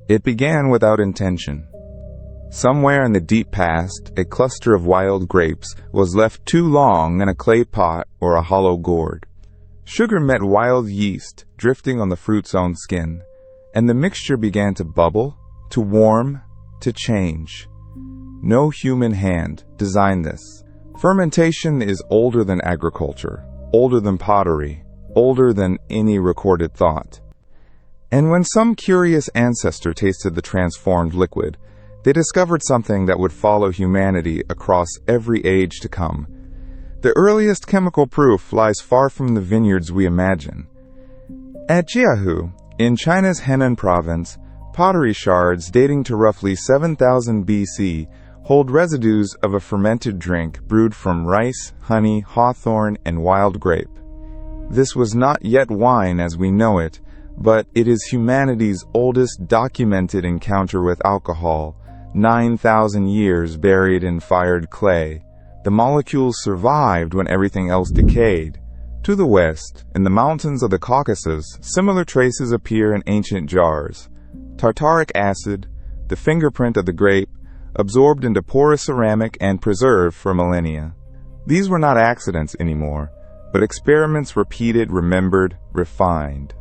It began without intention. Somewhere in the deep past, a cluster of wild grapes was left too long in a clay pot or a hollow gourd. Sugar met wild yeast drifting on the fruit's own skin, and the mixture began to bubble, to warm, to change. No human hand designed this. Fermentation is older than agriculture, older than pottery, older than any recorded thought. And when some curious ancestor tasted the transformed liquid, they discovered something that would follow humanity across every age to come. The earliest chemical proof lies far from the vineyards we imagine. At Jiahu, in China's Henan province, pottery shards dating to roughly 7000 BC hold residues of a fermented drink brewed from rice, honey, hawthorn, and wild grape. This was not yet wine as we know it, but it is humanity's oldest documented encounter with alcohol, 9,000 years buried in fired clay. The molecules survived when everything else decayed. To the west, in the mountains of the Caucasus, similar traces appear in ancient jars. Tartaric acid, the fingerprint of the grape, absorbed into porous ceramic and preserved for millennia. These were not accidents anymore, but experiments repeated, remembered, refined.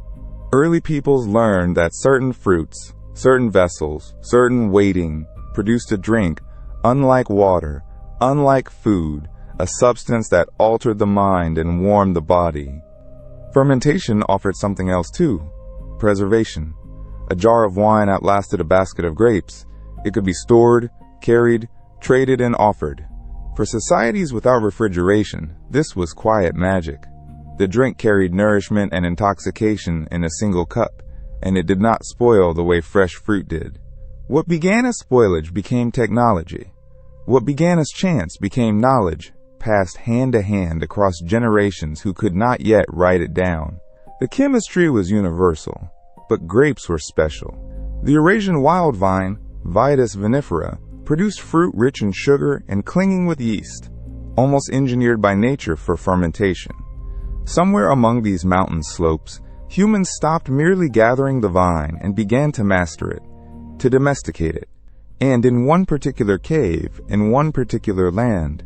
Early peoples learned that certain fruits, certain vessels, certain weighting produced a drink unlike water, unlike food, a substance that altered the mind and warmed the body. Fermentation offered something else too: preservation. A jar of wine outlasted a basket of grapes. It could be stored, carried, traded, and offered. For societies without refrigeration, this was quiet magic. The drink carried nourishment and intoxication in a single cup, and it did not spoil the way fresh fruit did. What began as spoilage became technology. What began as chance became knowledge, passed hand to hand across generations who could not yet write it down. The chemistry was universal, but grapes were special. The Eurasian wild vine, Vitis vinifera, produced fruit rich in sugar and clinging with yeast, almost engineered by nature for fermentation. Somewhere among these mountain slopes, humans stopped merely gathering the vine and began to master it, to domesticate it. And in one particular cave, in one particular land,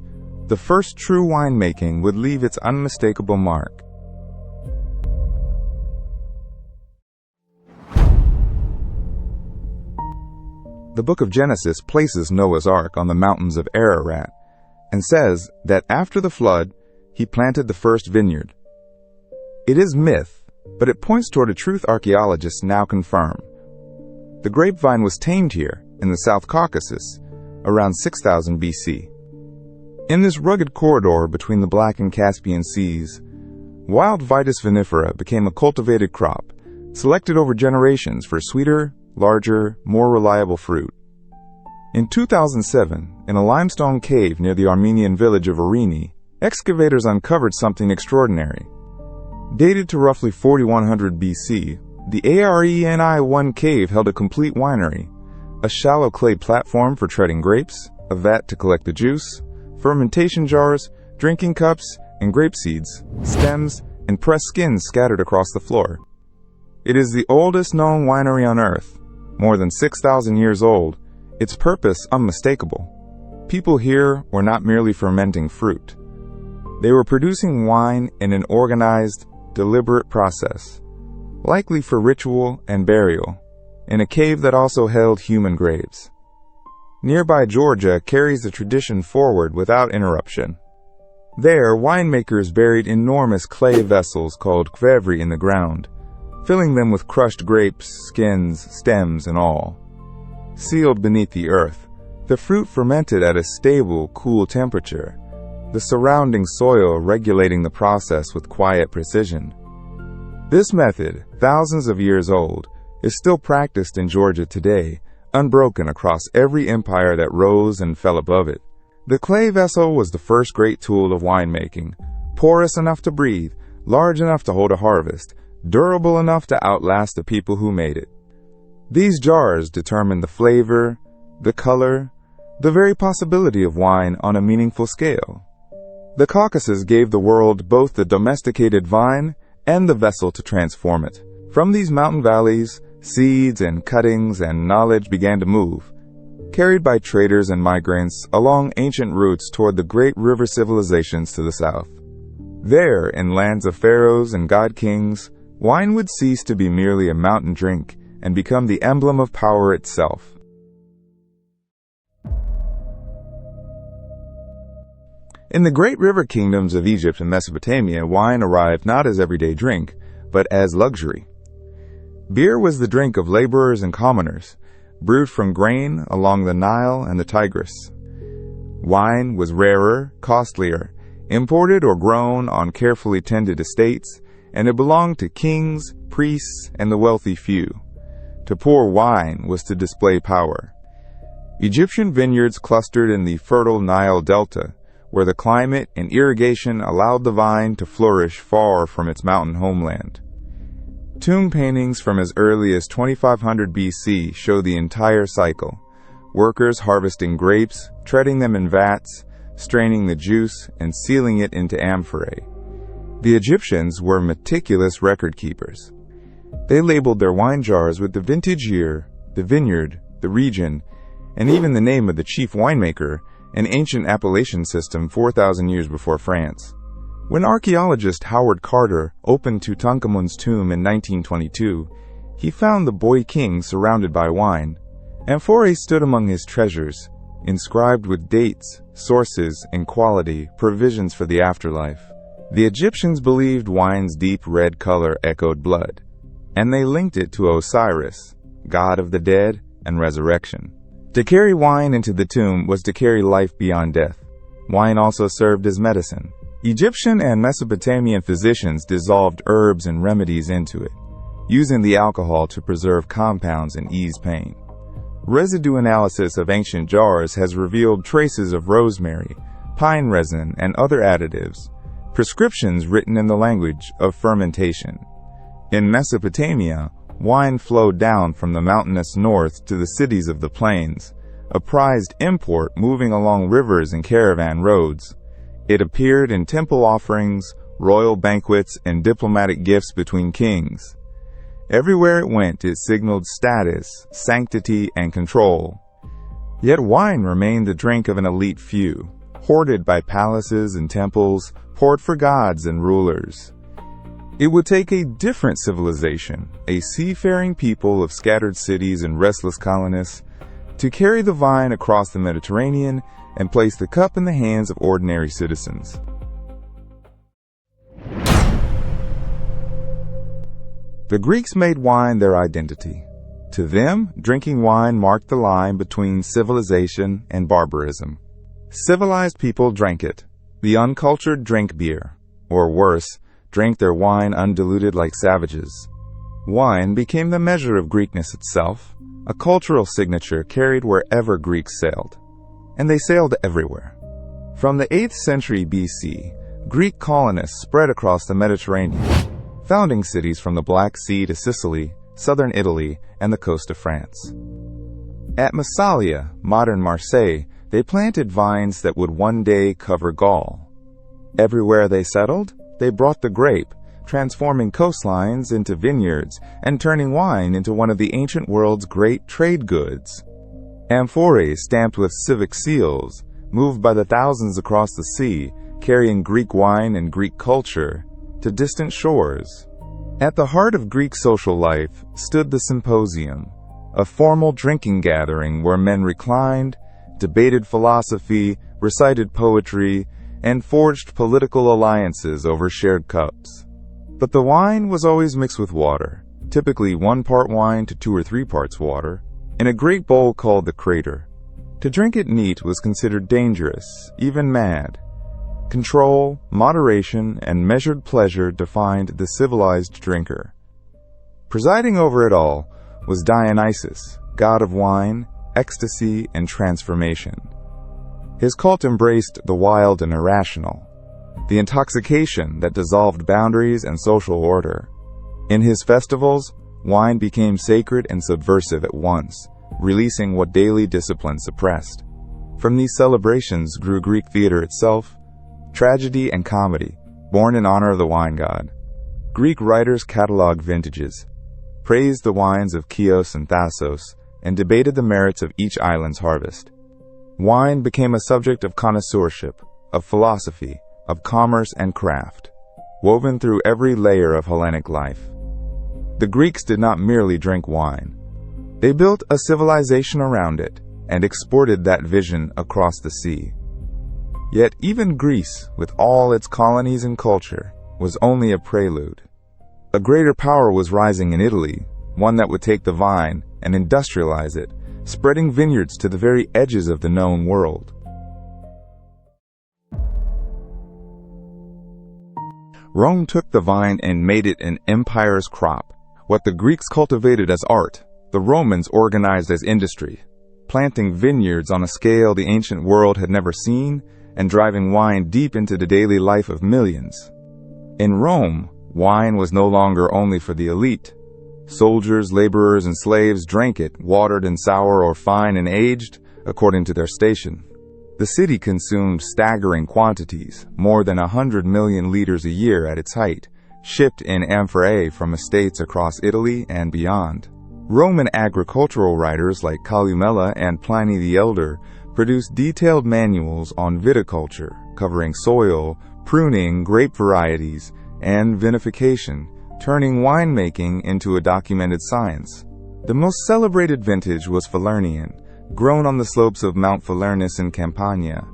the first true winemaking would leave its unmistakable mark. The book of Genesis places Noah's Ark on the mountains of Ararat and says that after the flood, he planted the first vineyard. It is myth, but it points toward a truth archaeologists now confirm. The grapevine was tamed here in the South Caucasus around 6000 BC. In this rugged corridor between the Black and Caspian Seas, wild Vitis vinifera became a cultivated crop, selected over generations for sweeter, larger, more reliable fruit. In 2007, in a limestone cave near the Armenian village of Arini, excavators uncovered something extraordinary. Dated to roughly 4100 BC, the Areni-1 cave held a complete winery, a shallow clay platform for treading grapes, a vat to collect the juice, fermentation jars, drinking cups, and grape seeds, stems, and pressed skins scattered across the floor. It is the oldest known winery on Earth, more than 6,000 years old, its purpose unmistakable. People here were not merely fermenting fruit. They were producing wine in an organized, deliberate process, likely for ritual and burial, in a cave that also held human graves. Nearby Georgia carries the tradition forward without interruption. There, winemakers buried enormous clay vessels called kvevri in the ground, filling them with crushed grapes, skins, stems, and all. Sealed beneath the earth, the fruit fermented at a stable, cool temperature, the surrounding soil regulating the process with quiet precision. This method, thousands of years old, is still practiced in Georgia today, unbroken across every empire that rose and fell above it. The clay vessel was the first great tool of winemaking, porous enough to breathe, large enough to hold a harvest, durable enough to outlast the people who made it. These jars determined the flavor, the color, the very possibility of wine on a meaningful scale. The Caucasus gave the world both the domesticated vine and the vessel to transform it. From these mountain valleys, Seeds and cuttings and knowledge began to move, carried by traders and migrants along ancient routes toward the great river civilizations to the south. There, in lands of pharaohs and god-kings, wine would cease to be merely a mountain drink and become the emblem of power itself. In the great river kingdoms of Egypt and Mesopotamia, wine arrived not as everyday drink, but as luxury. Beer was the drink of laborers and commoners, brewed from grain along the Nile and the Tigris. Wine was rarer, costlier, imported or grown on carefully tended estates, and it belonged to kings, priests, and the wealthy few. To pour wine was to display power. Egyptian vineyards clustered in the fertile Nile Delta, where the climate and irrigation allowed the vine to flourish far from its mountain homeland. Tomb paintings from as early as 2500 BC show the entire cycle, workers harvesting grapes, treading them in vats, straining the juice, and sealing it into amphorae. The Egyptians were meticulous record keepers. They labeled their wine jars with the vintage year, the vineyard, the region, and even the name of the chief winemaker, an ancient appellation system 4,000 years before France. When archaeologist Howard Carter opened Tutankhamun's tomb in 1922, he found the boy king surrounded by wine. Amphorae stood among his treasures, inscribed with dates, sources, and quality, provisions for the afterlife. The Egyptians believed wine's deep red color echoed blood, and they linked it to Osiris, god of the dead and resurrection. To carry wine into the tomb was to carry life beyond death. Wine also served as medicine. Egyptian and Mesopotamian physicians dissolved herbs and remedies into it, using the alcohol to preserve compounds and ease pain. Residue analysis of ancient jars has revealed traces of rosemary, pine resin, and other additives, prescriptions written in the language of fermentation. In Mesopotamia, wine flowed down from the mountainous north to the cities of the plains, a prized import moving along rivers and caravan roads. It appeared in temple offerings, royal banquets, and diplomatic gifts between kings. Everywhere it went, it signaled status, sanctity, and control. Yet wine remained the drink of an elite few, hoarded by palaces and temples, poured for gods and rulers. It would take a different civilization, a seafaring people of scattered cities and restless colonists, to carry the vine across the Mediterranean and place the cup in the hands of ordinary citizens. The Greeks made wine their identity. To them, drinking wine marked the line between civilization and barbarism. Civilized people drank it. The uncultured drank beer, or worse, drank their wine undiluted like savages. Wine became the measure of Greekness itself, a cultural signature carried wherever Greeks sailed. And they sailed everywhere. From the 8th century BC, Greek colonists spread across the Mediterranean, founding cities from the Black Sea to Sicily, southern Italy, and the coast of France. At Massalia, modern Marseille, they planted vines that would one day cover Gaul. Everywhere they settled, they brought the grape, transforming coastlines into vineyards and turning wine into one of the ancient world's great trade goods. Amphorae stamped with civic seals, moved by the thousands across the sea, carrying Greek wine and Greek culture to distant shores. At the heart of Greek social life stood the symposium, a formal drinking gathering where men reclined, debated philosophy, recited poetry, and forged political alliances over shared cups. But the wine was always mixed with water, typically 1 part wine to 2 or 3 parts water, in a great bowl called the crater. To drink it neat was considered dangerous, even mad. Control, moderation, and measured pleasure defined the civilized drinker. Presiding over it all was Dionysus, god of wine, ecstasy, and transformation. His cult embraced the wild and irrational, the intoxication that dissolved boundaries and social order. In his festivals, wine became sacred and subversive at once, releasing what daily discipline suppressed. From these celebrations grew Greek theater itself, tragedy and comedy, born in honor of the wine god. Greek writers cataloged vintages, praised the wines of Chios and Thasos, and debated the merits of each island's harvest. Wine became a subject of connoisseurship, of philosophy, of commerce and craft, woven through every layer of Hellenic life. The Greeks did not merely drink wine. They built a civilization around it and exported that vision across the sea. Yet even Greece, with all its colonies and culture, was only a prelude. A greater power was rising in Italy, one that would take the vine and industrialize it, spreading vineyards to the very edges of the known world. Rome took the vine and made it an empire's crop. What the Greeks cultivated as art, the Romans organized as industry, planting vineyards on a scale the ancient world had never seen and driving wine deep into the daily life of millions. In Rome, wine was no longer only for the elite. Soldiers, laborers, and slaves drank it, watered and sour or fine and aged, according to their station. The city consumed staggering quantities, more than 100 million liters a year at its height, shipped in amphorae from estates across Italy and beyond. Roman agricultural writers like Columella and Pliny the Elder produced detailed manuals on viticulture, covering soil, pruning, grape varieties, and vinification, turning winemaking into a documented science. The most celebrated vintage was Falernian, grown on the slopes of Mount Falernus in Campania.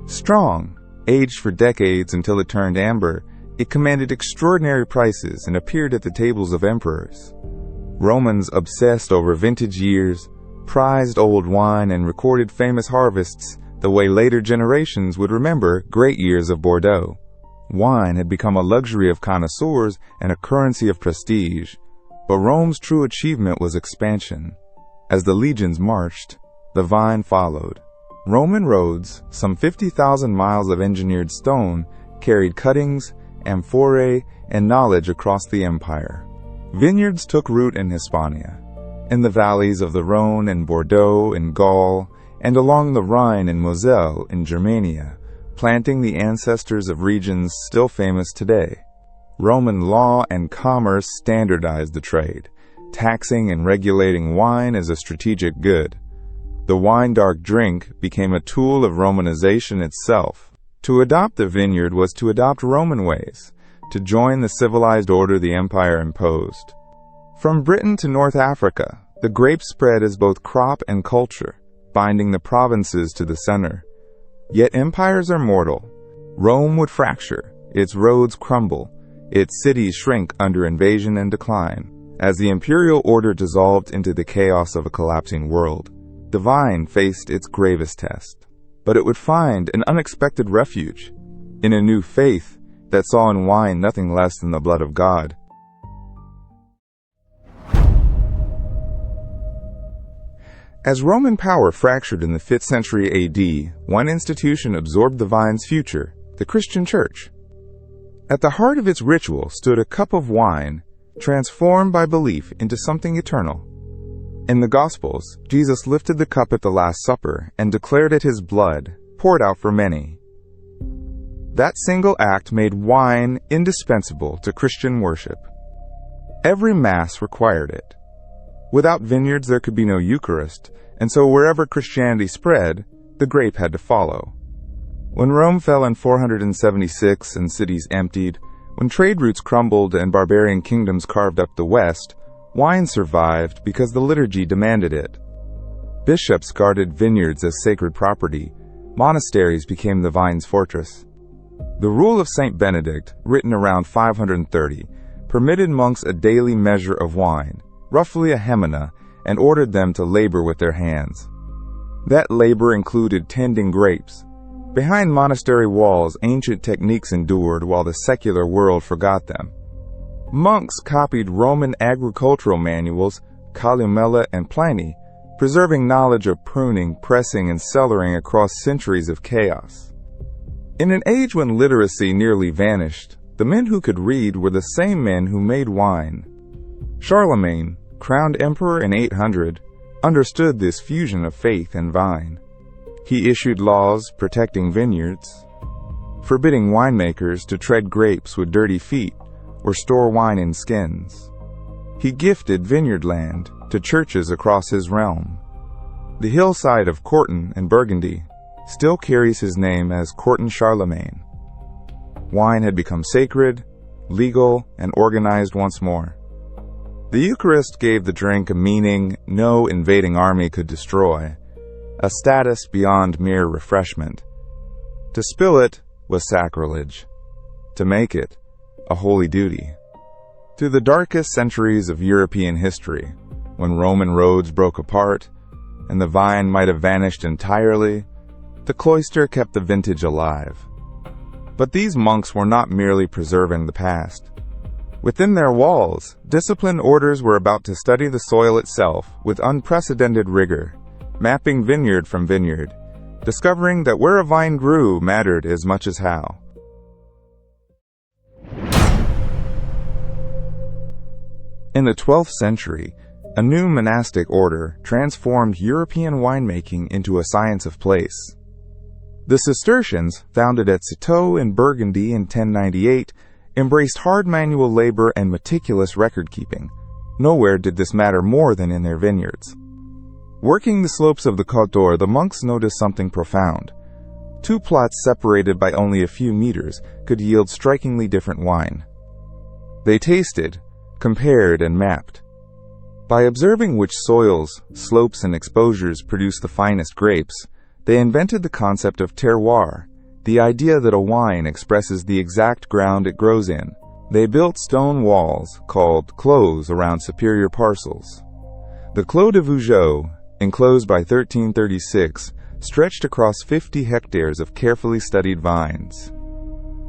Strong, aged for decades until it turned amber, it commanded extraordinary prices and appeared at the tables of emperors. Romans obsessed over vintage years, prized old wine, and recorded famous harvests the way later generations would remember great years of Bordeaux. Wine had become a luxury of connoisseurs and a currency of prestige, but Rome's true achievement was expansion. As the legions marched, the vine followed. Roman roads, some 50,000 miles of engineered stone, carried cuttings, amphorae, and knowledge across the empire. Vineyards took root in Hispania, in the valleys of the Rhone and Bordeaux in Gaul, and along the Rhine and Moselle in Germania, planting the ancestors of regions still famous today. Roman law and commerce standardized the trade, taxing and regulating wine as a strategic good. The wine-dark drink became a tool of Romanization itself. To adopt the vineyard was to adopt Roman ways, to join the civilized order the empire imposed. From Britain to North Africa, the grape spread as both crop and culture, binding the provinces to the center. Yet empires are mortal. Rome would fracture, its roads crumble, its cities shrink under invasion and decline. As the imperial order dissolved into the chaos of a collapsing world, the vine faced its gravest test. But it would find an unexpected refuge in a new faith that saw in wine nothing less than the blood of God. As Roman power fractured in the 5th century AD, one institution absorbed the vine's future, the Christian Church. At the heart of its ritual stood a cup of wine, transformed by belief into something eternal. In the Gospels, Jesus lifted the cup at the Last Supper and declared it his blood, poured out for many. That single act made wine indispensable to Christian worship. Every Mass required it. Without vineyards, there could be no Eucharist, and so wherever Christianity spread, the grape had to follow. When Rome fell in 476 and cities emptied, when trade routes crumbled and barbarian kingdoms carved up the West, wine survived because the liturgy demanded it. Bishops guarded vineyards as sacred property. Monasteries became the vine's fortress. The Rule of Saint Benedict, written around 530, permitted monks a daily measure of wine, roughly a hemina, and ordered them to labor with their hands. That labor included tending grapes. Behind monastery walls, ancient techniques endured while the secular world forgot them. Monks copied Roman agricultural manuals, Columella and Pliny, preserving knowledge of pruning, pressing, and cellaring across centuries of chaos. In an age when literacy nearly vanished, the men who could read were the same men who made wine. Charlemagne, crowned emperor in 800, understood this fusion of faith and vine. He issued laws protecting vineyards, forbidding winemakers to tread grapes with dirty feet or store wine in skins. He gifted vineyard land to churches across his realm. The hillside of Corton in Burgundy still carries his name as Corton Charlemagne. Wine had become sacred, legal, and organized once more. The Eucharist gave the drink a meaning no invading army could destroy, a status beyond mere refreshment. To spill it was sacrilege. To make it, a holy duty. Through the darkest centuries of European history, when Roman roads broke apart and the vine might have vanished entirely, the cloister kept the vintage alive. But these monks were not merely preserving the past. Within their walls, disciplined orders were about to study the soil itself with unprecedented rigor, mapping vineyard from vineyard, discovering that where a vine grew mattered as much as how. In the 12th century, a new monastic order transformed European winemaking into a science of place. The Cistercians, founded at Citeaux in Burgundy in 1098, embraced hard manual labor and meticulous record-keeping. Nowhere did this matter more than in their vineyards. Working the slopes of the Côte d'Or, the monks noticed something profound. Two plots separated by only a few meters could yield strikingly different wine. They tasted, compared, and mapped. By observing which soils, slopes, and exposures produce the finest grapes, they invented the concept of terroir, the idea that a wine expresses the exact ground it grows in. They built stone walls, called clos, around superior parcels. The Clos de Vougeot, enclosed by 1336, stretched across 50 hectares of carefully studied vines.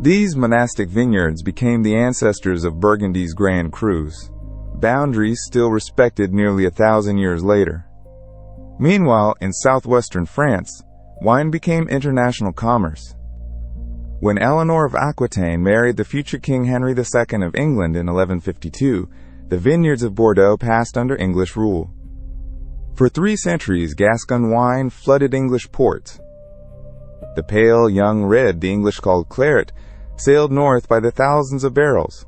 These monastic vineyards became the ancestors of Burgundy's Grand Crus, boundaries still respected nearly 1,000 years later. Meanwhile, in southwestern France, wine became international commerce. When Eleanor of Aquitaine married the future King Henry II of England in 1152, the vineyards of Bordeaux passed under English rule. For 3 centuries, Gascon wine flooded English ports. The pale, young red the English called claret sailed north by the thousands of barrels.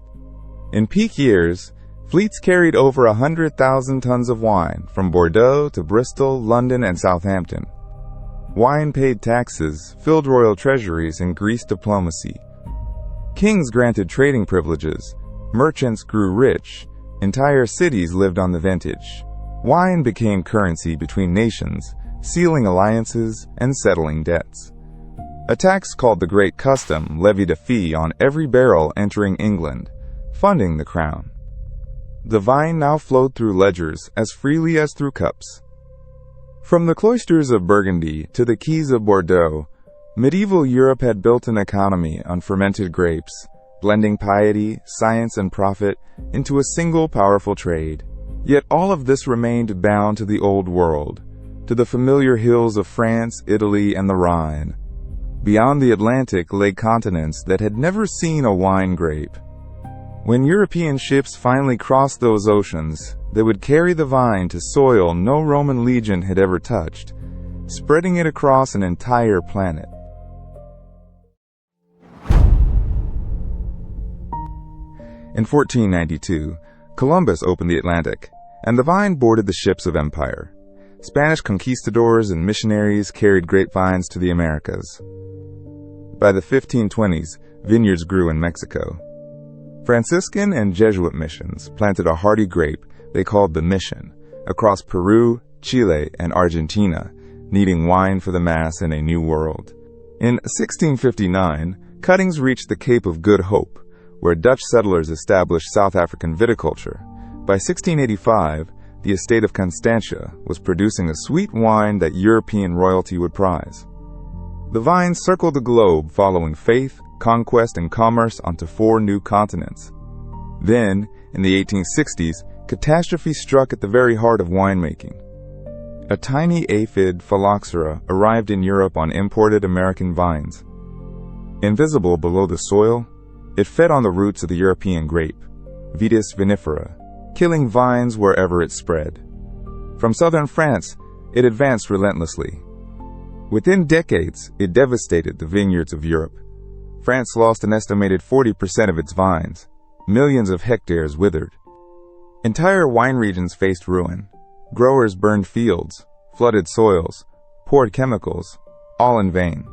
In peak years, fleets carried over 100,000 tons of wine from Bordeaux to Bristol, London, and Southampton. Wine paid taxes, filled royal treasuries, and greased diplomacy. Kings granted trading privileges, merchants grew rich, entire cities lived on the vintage. Wine became currency between nations, sealing alliances and settling debts. A tax called the Great Custom levied a fee on every barrel entering England, funding the crown. The vine now flowed through ledgers as freely as through cups. From the cloisters of Burgundy to the quays of Bordeaux, medieval Europe had built an economy on fermented grapes, blending piety, science, and profit into a single powerful trade. Yet all of this remained bound to the old world, to the familiar hills of France, Italy, and the Rhine. Beyond the Atlantic lay continents that had never seen a wine grape. When European ships finally crossed those oceans, they would carry the vine to soil no Roman legion had ever touched, spreading it across an entire planet. In 1492, Columbus opened the Atlantic, and the vine boarded the ships of empire. Spanish conquistadors and missionaries carried grapevines to the Americas. By the 1520s, vineyards grew in Mexico. Franciscan and Jesuit missions planted a hardy grape they called the Mission across Peru, Chile, and Argentina, needing wine for the mass in a new world. In 1659, cuttings reached the Cape of Good Hope, where Dutch settlers established South African viticulture. By 1685, the estate of Constantia was producing a sweet wine that European royalty would prize. The vines circled the globe, following faith, conquest, and commerce onto 4 new continents. Then, in the 1860s, catastrophe struck at the very heart of winemaking. A tiny aphid, phylloxera, arrived in Europe on imported American vines. Invisible below the soil, it fed on the roots of the European grape, Vitis vinifera, killing vines wherever it spread. From southern France, it advanced relentlessly. Within decades, it devastated the vineyards of Europe. France lost an estimated 40% of its vines. Millions of hectares withered. Entire wine regions faced ruin. Growers burned fields, flooded soils, poured chemicals, all in vain.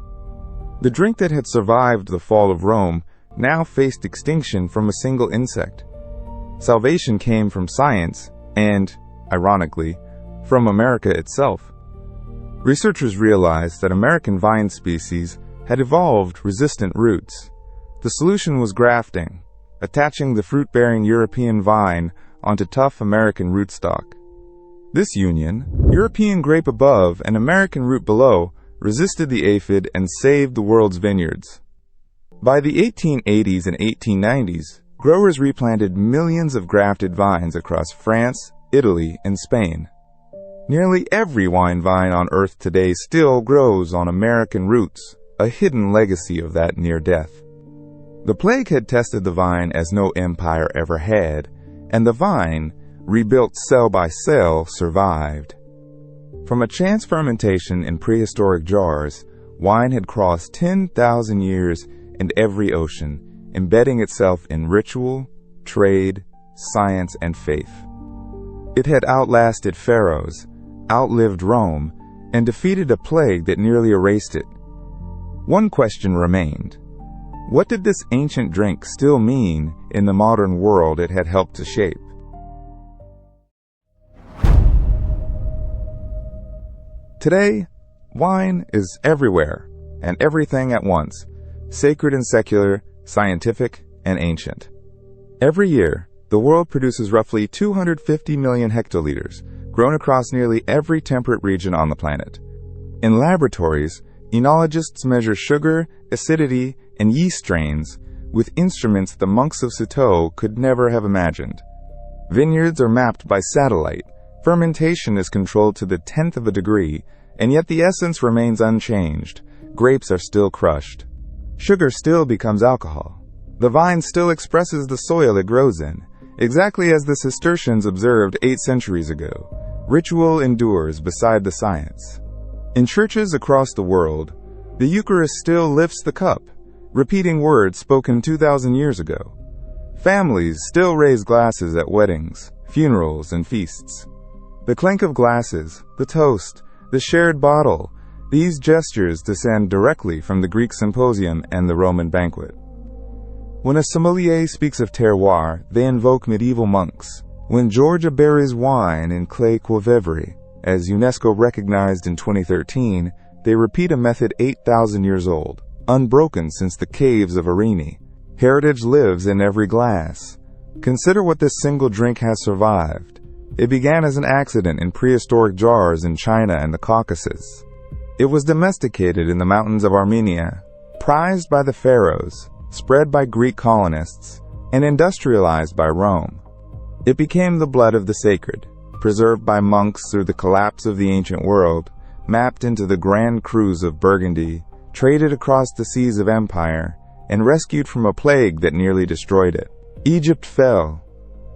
The drink that had survived the fall of Rome now faced extinction from a single insect. Salvation came from science and, ironically, from America itself. Researchers realized that American vine species had evolved resistant roots. The solution was grafting, attaching the fruit-bearing European vine onto tough American rootstock. This union, European grape above and American root below, resisted the aphid and saved the world's vineyards. By the 1880s and 1890s, growers replanted millions of grafted vines across France, Italy, and Spain. Nearly every wine vine on Earth today still grows on American roots, a hidden legacy of that near death. The plague had tested the vine as no empire ever had, and the vine, rebuilt cell by cell, survived. From a chance fermentation in prehistoric jars, wine had crossed 10,000 years and every ocean, embedding itself in ritual, trade, science, and faith. It had outlasted pharaohs, outlived Rome, and defeated a plague that nearly erased it. One question remained. What did this ancient drink still mean in the modern world it had helped to shape? Today, wine is everywhere and everything at once, sacred and secular, scientific and ancient. Every year, the world produces roughly 250 million hectoliters, grown across nearly every temperate region on the planet. In laboratories, enologists measure sugar, acidity, and yeast strains with instruments the monks of Citeaux could never have imagined. Vineyards are mapped by satellite. Fermentation is controlled to the 10th of a degree, and yet the essence remains unchanged. Grapes are still crushed. Sugar still becomes alcohol. The vine still expresses the soil it grows in, exactly as the Cistercians observed 8 centuries ago. Ritual endures beside the science. In churches across the world, the Eucharist still lifts the cup, repeating words spoken 2,000 years ago. Families still raise glasses at weddings, funerals, and feasts. The clink of glasses, the toast, the shared bottle, these gestures descend directly from the Greek symposium and the Roman banquet. When a sommelier speaks of terroir, they invoke medieval monks. When Georgia buries wine in Clé Cuivre, as UNESCO recognized in 2013, they repeat a method 8,000 years old, unbroken since the caves of Arini. Heritage lives in every glass. Consider what this single drink has survived. It began as an accident in prehistoric jars in China and the Caucasus. It was domesticated in the mountains of Armenia, prized by the pharaohs, spread by Greek colonists, and industrialized by Rome. It became the blood of the sacred, preserved by monks through the collapse of the ancient world, mapped into the Grand Crus of Burgundy, traded across the seas of empire, and rescued from a plague that nearly destroyed it. Egypt fell,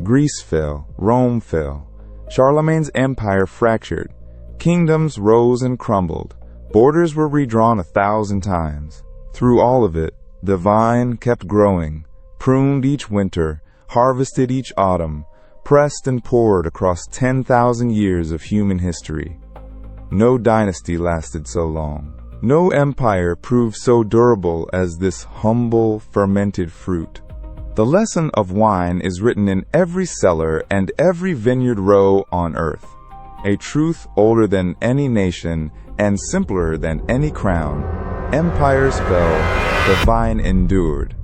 Greece fell, Rome fell, Charlemagne's empire fractured, kingdoms rose and crumbled, borders were redrawn 1,000 times. Through all of it, the vine kept growing, pruned each winter, harvested each autumn, pressed and poured across 10,000 years of human history. No dynasty lasted so long. No empire proved so durable as this humble, fermented fruit. The lesson of wine is written in every cellar and every vineyard row on earth. A truth older than any nation and simpler than any crown. Empires fell, the vine endured.